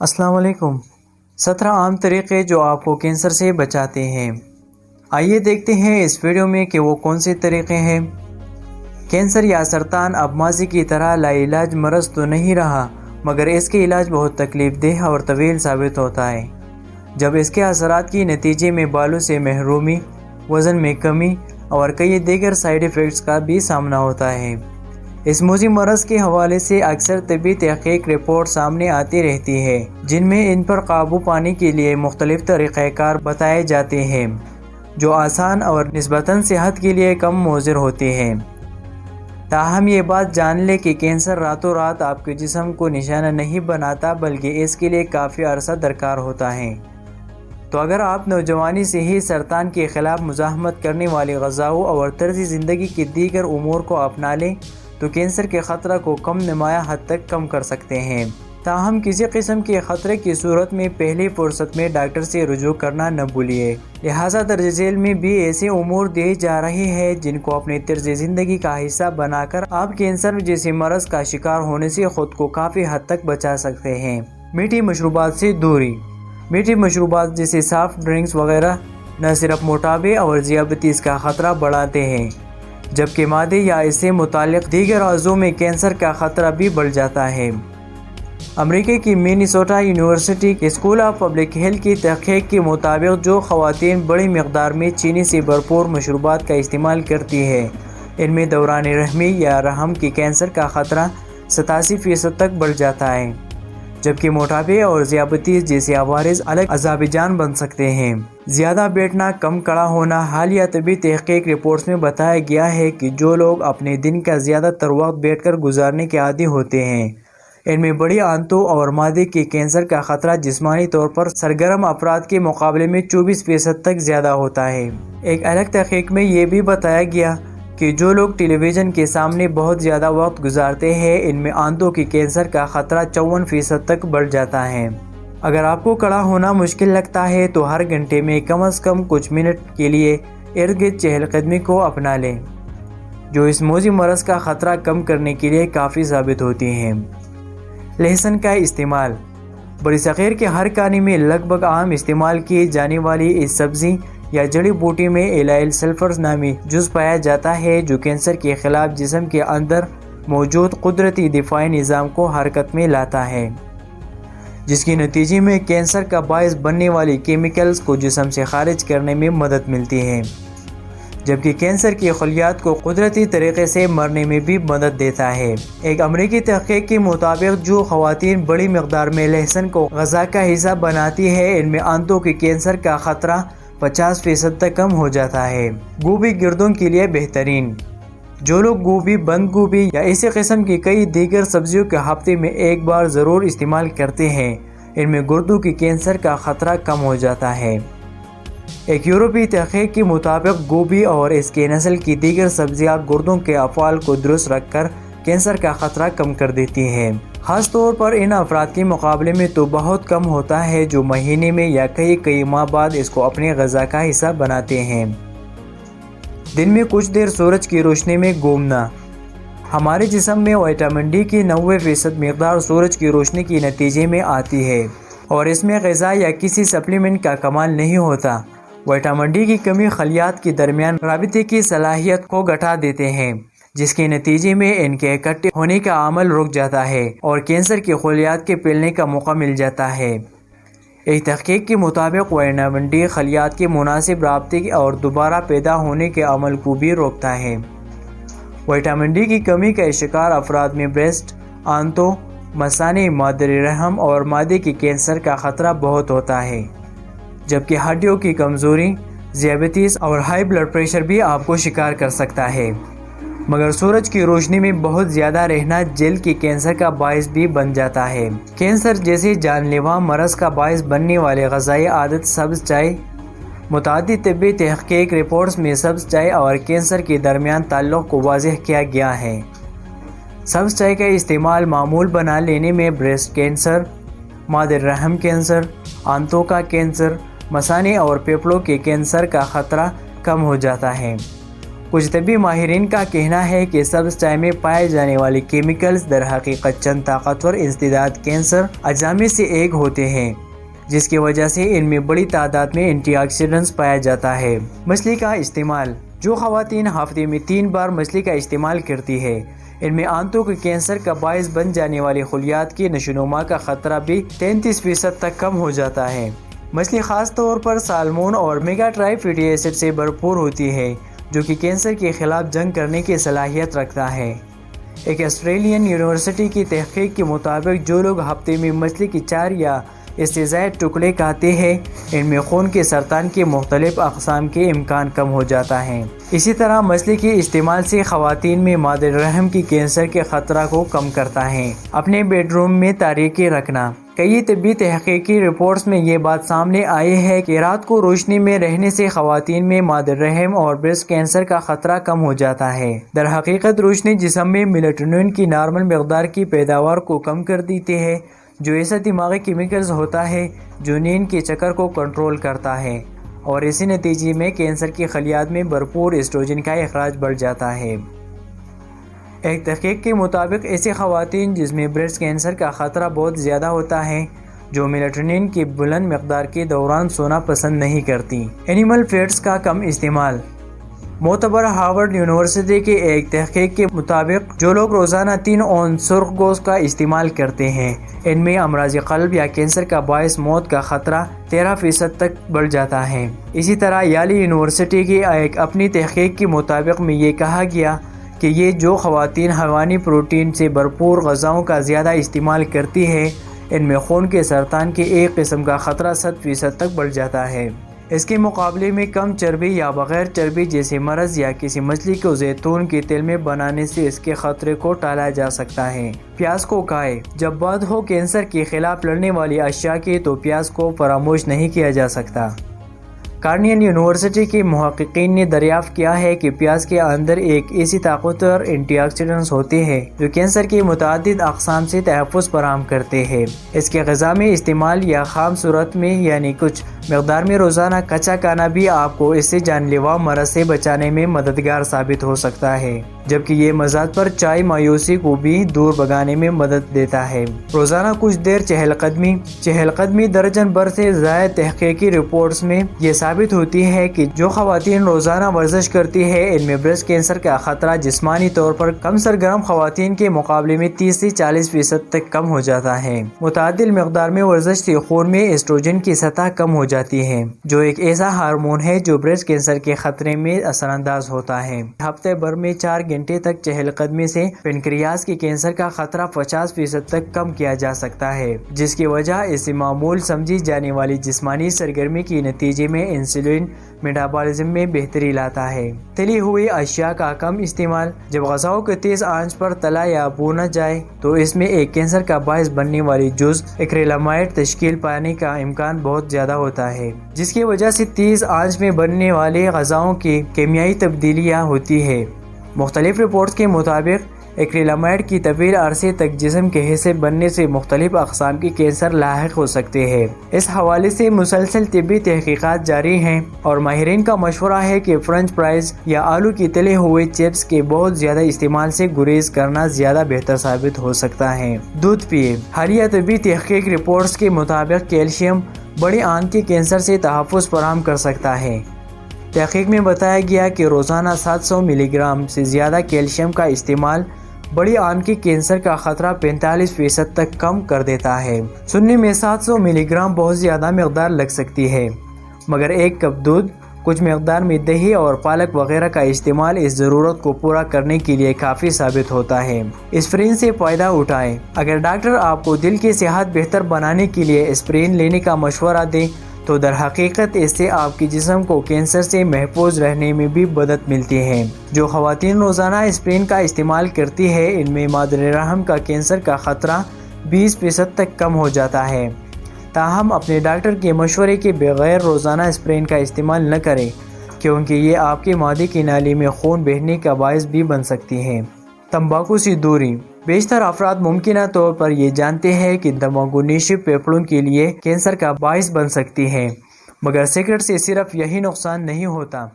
السلام علیکم۔ 17 عام طریقے جو آپ کو کینسر سے بچاتے ہیں۔ آئیے دیکھتے ہیں اس ویڈیو میں کہ وہ کون سے طریقے ہیں۔ کینسر یا سرطان اب ماضی کی طرح لا علاج مرض تو نہیں رہا، مگر اس کے علاج بہت تکلیف دہ اور طویل ثابت ہوتا ہے۔ جب اس کے اثرات کے نتیجے میں بالوں سے محرومی، وزن میں کمی اور کئی دیگر سائیڈ ایفیکٹس کا بھی سامنا ہوتا ہے۔ اس موذی مرض کے حوالے سے اکثر طبی تحقیق رپورٹ سامنے آتی رہتی ہے، جن میں ان پر قابو پانے کے لیے مختلف طریقہ کار بتائے جاتے ہیں، جو آسان اور نسبتاً صحت کے لیے کم مضر ہوتے ہیں۔ تاہم یہ بات جان لیں کہ کینسر راتوں رات آپ کے جسم کو نشانہ نہیں بناتا، بلکہ اس کے لیے کافی عرصہ درکار ہوتا ہے۔ تو اگر آپ نوجوانی سے ہی سرطان کے خلاف مزاحمت کرنے والی غذاؤں اور طرز زندگی کے دیگر امور کو اپنا لیں تو کینسر کے خطرہ کو کم نمایاں حد تک کم کر سکتے ہیں۔ تاہم کسی قسم کے خطرے کی صورت میں پہلی فرصت میں ڈاکٹر سے رجوع کرنا نہ بھولیے۔ لہٰذا درج ذیل میں بھی ایسے امور دیے جا رہے ہیں جن کو اپنے طرز زندگی کا حصہ بنا کر آپ کینسر جیسے مرض کا شکار ہونے سے خود کو کافی حد تک بچا سکتے ہیں۔ میٹھی مشروبات سے دوری۔ میٹھی مشروبات جیسے سافٹ ڈرنکس وغیرہ نہ صرف موٹاپے اور ذیابیطس کا خطرہ بڑھاتے ہیں، جبکہ معدے یا اس سے متعلق دیگر اعضاء میں کینسر کا خطرہ بھی بڑھ جاتا ہے۔ امریکہ کی مینیسوٹا یونیورسٹی کے اسکول آف پبلک ہیلتھ کی تحقیق کے مطابق جو خواتین بڑی مقدار میں چینی سے بھرپور مشروبات کا استعمال کرتی ہیں، ان میں دوران رحمی یا رحم کے کینسر کا خطرہ 87% تک بڑھ جاتا ہے، جبکہ موٹاپے اور ذیابیطس جیسے عوارض الگ عذاب جان بن سکتے ہیں۔ زیادہ بیٹھنا، کم کھڑا ہونا۔ حالیہ طبی تحقیق رپورٹس میں بتایا گیا ہے کہ جو لوگ اپنے دن کا زیادہ تر وقت بیٹھ کر گزارنے کے عادی ہوتے ہیں، ان میں بڑی آنتوں اور معدے کے کینسر کا خطرہ جسمانی طور پر سرگرم افراد کے مقابلے میں 24% تک زیادہ ہوتا ہے۔ ایک الگ تحقیق میں یہ بھی بتایا گیا کہ جو لوگ ٹیلی ویژن کے سامنے بہت زیادہ وقت گزارتے ہیں، ان میں آنتوں کے کینسر کا خطرہ 54% تک بڑھ جاتا ہے۔ اگر آپ کو کھڑا ہونا مشکل لگتا ہے تو ہر گھنٹے میں کم از کم کچھ منٹ کے لیے ارد گرد چہل قدمی کو اپنا لیں، جو اس موذی مرض کا خطرہ کم کرنے کے لیے کافی ثابت ہوتی ہیں۔ لہسن کا استعمال۔ برصغیر کے ہر کھانے میں لگ بھگ عام استعمال کی جانے والی اس سبزی یا جڑی بوٹی میں ایلائل سلفرز نامی جز پایا جاتا ہے، جو کینسر کے خلاف جسم کے اندر موجود قدرتی دفاعی نظام کو حرکت میں لاتا ہے، جس کے نتیجے میں کینسر کا باعث بننے والی کیمیکلز کو جسم سے خارج کرنے میں مدد ملتی ہے، جبکہ کینسر کی خلیات کو قدرتی طریقے سے مرنے میں بھی مدد دیتا ہے۔ ایک امریکی تحقیق کے مطابق جو خواتین بڑی مقدار میں لہسن کو غذا کا حصہ بناتی ہے، ان میں آنتوں کے کینسر کا خطرہ 50% تک کم ہو جاتا ہے۔ گوبھی گردوں کے لیے بہترین۔ جو لوگ گوبھی، بند گوبھی یا اسی قسم کی کئی دیگر سبزیوں کے ہفتے میں ایک بار ضرور استعمال کرتے ہیں، ان میں گردوں کے کینسر کا خطرہ کم ہو جاتا ہے۔ ایک یورپی تحقیق کے مطابق گوبھی اور اس کے نسل کی دیگر سبزیاں گردوں کے افعال کو درست رکھ کر کینسر کا خطرہ کم کر دیتی ہیں، خاص طور پر ان افراد کے مقابلے میں تو بہت کم ہوتا ہے جو مہینے میں یا کئی ماہ بعد اس کو اپنے غذا کا حصہ بناتے ہیں۔ دن میں کچھ دیر سورج کی روشنی میں گھومنا۔ ہمارے جسم میں وٹامن ڈی کی 90% مقدار سورج کی روشنی کے نتیجے میں آتی ہے، اور اس میں غذا یا کسی سپلیمنٹ کا کمال نہیں ہوتا۔ وٹامن ڈی کی کمی خلیات کے درمیان رابطے کی صلاحیت کو گھٹا دیتے ہیں، جس کے نتیجے میں ان کے اکٹھے ہونے کا عمل رک جاتا ہے اور کینسر کی خلیات کے پھیلنے کا موقع مل جاتا ہے۔ ایک تحقیق کے مطابق وٹامن ڈی خلیات کے مناسب رابطے اور دوبارہ پیدا ہونے کے عمل کو بھی روکتا ہے۔ وٹامن ڈی کی کمی کا شکار افراد میں بریسٹ، آنتوں، مثانے، مادری رحم اور معدے کے کینسر کا خطرہ بہت ہوتا ہے، جبکہ ہڈیوں کی کمزوری، ذیابیطس اور ہائی بلڈ پریشر بھی آپ کو شکار کر سکتا ہے۔ مگر سورج کی روشنی میں بہت زیادہ رہنا جلد کے کینسر کا باعث بھی بن جاتا ہے۔ کینسر جیسے جان لیوا مرض کا باعث بننے والے غذائی عادت سبز چائے۔ متعدد طبی تحقیق رپورٹس میں سبز چائے اور کینسر کے درمیان تعلق کو واضح کیا گیا ہے۔ سبز چائے کا استعمال معمول بنا لینے میں بریسٹ کینسر، مادر رحم کینسر، آنتوں کا کینسر، مثانے اور پھیپھڑوں کے کینسر کا خطرہ کم ہو جاتا ہے۔ کچھ طبی ماہرین کا کہنا ہے کہ سبز چائے میں پائے جانے والے کیمیکلز در حقیقت چند طاقتور انسداد کینسر اجزاء میں سے ایک ہوتے ہیں، جس کی وجہ سے ان میں بڑی تعداد میں اینٹی آکسیڈنٹس پایا جاتا ہے۔ مچھلی کا استعمال۔ جو خواتین ہفتے میں 3 بار مچھلی کا استعمال کرتی ہے، ان میں آنتوں کے کینسر کا باعث بن جانے والے خلیات کی نشوونما کا خطرہ بھی 33% تک کم ہو جاتا ہے۔ مچھلی خاص طور پر سالمون اور اومیگا ٹرائی فیٹی ایسڈ سے بھرپور ہوتی ہے، جو کہ کینسر کے خلاف جنگ کرنے کی صلاحیت رکھتا ہے۔ ایک آسٹریلین یونیورسٹی کی تحقیق کے مطابق جو لوگ ہفتے میں مچھلی کی 4 یا اس سے زائد ٹکڑے کھاتے ہیں، ان میں خون کے سرطان کے مختلف اقسام کے امکان کم ہو جاتا ہے۔ اسی طرح مچھلی کے استعمال سے خواتین میں مادر رحم کی کینسر کے خطرہ کو کم کرتا ہے۔ اپنے بیڈ روم میں تاریکی رکھنا۔ کئی طبی تحقیقی رپورٹس میں یہ بات سامنے آئی ہے کہ رات کو روشنی میں رہنے سے خواتین میں مادر رحم اور بریسٹ کینسر کا خطرہ کم ہو جاتا ہے۔ در حقیقت روشنی جسم میں میلاٹونن کی نارمل مقدار کی پیداوار کو کم کر دیتی ہے، جو ایسا دماغی کیمیکلز ہوتا ہے جو نیند کے چکر کو کنٹرول کرتا ہے، اور اسی نتیجے میں کینسر کی خلیات میں بھرپور ایسٹروجن کا اخراج بڑھ جاتا ہے۔ ایک تحقیق کے مطابق ایسی خواتین جس میں بریسٹ کینسر کا خطرہ بہت زیادہ ہوتا ہے، جو میلاٹونن کی بلند مقدار کے دوران سونا پسند نہیں کرتی۔ اینیمل فیٹس کا کم استعمال۔ معتبر ہارورڈ یونیورسٹی کے ایک تحقیق کے مطابق جو لوگ روزانہ 3 اونس سرخ گوشت کا استعمال کرتے ہیں، ان میں امراض قلب یا کینسر کا باعث موت کا خطرہ 13% تک بڑھ جاتا ہے۔ اسی طرح یالی یونیورسٹی کی ایک اپنی تحقیق کے مطابق میں یہ کہا گیا کہ یہ جو خواتین حیوانی پروٹین سے بھرپور غذاؤں کا زیادہ استعمال کرتی ہے، ان میں خون کے سرطان کے ایک قسم کا خطرہ 7% تک بڑھ جاتا ہے۔ اس کے مقابلے میں کم چربی یا بغیر چربی جیسے مرض یا کسی مچھلی کو زیتون کے تیل میں بنانے سے اس کے خطرے کو ٹالا جا سکتا ہے۔ پیاز کو کھائے۔ جب بات ہو کینسر کے خلاف لڑنے والی اشیاء کی تو پیاز کو فراموش نہیں کیا جا سکتا۔ کارنیل یونیورسٹی کے محققین نے دریافت کیا ہے کہ پیاز کے اندر ایک ایسی طاقتور اینٹی آکسیڈنٹس ہوتے ہیں جو کینسر کے متعدد اقسام سے تحفظ فراہم کرتے ہیں۔ اس کے غذا میں استعمال یا خام صورت میں یعنی کچھ مقدار میں روزانہ کچا کھانا بھی آپ کو اس سے جان لیوا مرض سے بچانے میں مددگار ثابت ہو سکتا ہے، جبکہ یہ مزاج پر چائے مایوسی کو بھی دور بھگانے میں مدد دیتا ہے۔ روزانہ کچھ دیر چہل قدمی درجن بھر سے زائد تحقیقی رپورٹس میں یہ ثابت ہوتی ہے کہ جو خواتین روزانہ ورزش کرتی ہے، ان میں بریسٹ کینسر کا خطرہ جسمانی طور پر کم سرگرم خواتین کے مقابلے میں 30 سے 40% تک کم ہو جاتا ہے۔ متعدل مقدار میں ورزش سے خون میں ایسٹروجن کی سطح کم ہو جاتی ہے، جو ایک ایسا ہارمون ہے جو بریسٹ کینسر کے خطرے میں اثر انداز ہوتا ہے۔ ہفتے بھر میں 4 گھنٹے تک چہل قدمی سے پنکریاس کے کینسر کا خطرہ 50% تک کم کیا جا سکتا ہے، جس کی وجہ اس سے معمول سمجھی جانے والی جسمانی سرگرمی کے نتیجے میں انسولین میٹابولزم میں بہتری لاتا ہے۔ تلی ہوئی اشیاء کا کم استعمال۔ جب غذاؤں کو تیز آنچ پر تلا یا بھونا جائے تو اس میں ایک کینسر کا باعث بننے والی جز ایکریلامائڈ تشکیل پانے کا امکان بہت زیادہ ہوتا ہے، جس کی وجہ سے تیز آنچ میں بننے والے غذاؤں کی کیمیائی تبدیلیاں ہوتی ہیں۔ مختلف رپورٹس کے مطابق ایکریلامائڈ کی طویل عرصے تک جسم کے حصے بننے سے مختلف اقسام کے کینسر لاحق ہو سکتے ہیں۔ اس حوالے سے مسلسل طبی تحقیقات جاری ہیں اور ماہرین کا مشورہ ہے کہ فرنچ فرائز یا آلو کی تلے ہوئے چپس کے بہت زیادہ استعمال سے گریز کرنا زیادہ بہتر ثابت ہو سکتا ہے۔ دودھ پیئے۔ حالیہ طبی تحقیق رپورٹس کے مطابق کیلشیم بڑی آنت کے کینسر سے تحفظ فراہم کر سکتا ہے۔ تحقیق میں بتایا گیا کہ روزانہ 700 ملی گرام سے زیادہ کیلشیم کا استعمال بڑی آنت کے کینسر کا خطرہ 45% تک کم کر دیتا ہے۔ سننے میں 700 ملی گرام بہت زیادہ مقدار لگ سکتی ہے، مگر ایک کپ دودھ، کچھ مقدار میں دہی اور پالک وغیرہ کا استعمال اس ضرورت کو پورا کرنے کے لیے کافی ثابت ہوتا ہے۔ اسپرین سے فائدہ اٹھائیں۔ اگر ڈاکٹر آپ کو دل کی صحت بہتر بنانے کے لیے اسپرین لینے کا مشورہ دیں تو در حقیقت اس سے آپ کے جسم کو کینسر سے محفوظ رہنے میں بھی مدد ملتی ہے۔ جو خواتین روزانہ اسپرین کا استعمال کرتی ہے، ان میں مادر رحم کا کینسر کا خطرہ 20% تک کم ہو جاتا ہے۔ تاہم اپنے ڈاکٹر کے مشورے کے بغیر روزانہ اسپرین کا استعمال نہ کریں، کیونکہ یہ آپ کے معدے کی نالی میں خون بہنے کا باعث بھی بن سکتی ہے۔ تمباکو سے دوری۔ بیشتر افراد ممکنہ طور پر یہ جانتے ہیں کہ تمباکو نوشی پھیپھڑوں کے لیے کینسر کا باعث بن سکتی ہے، مگر سگریٹ سے صرف یہی نقصان نہیں ہوتا۔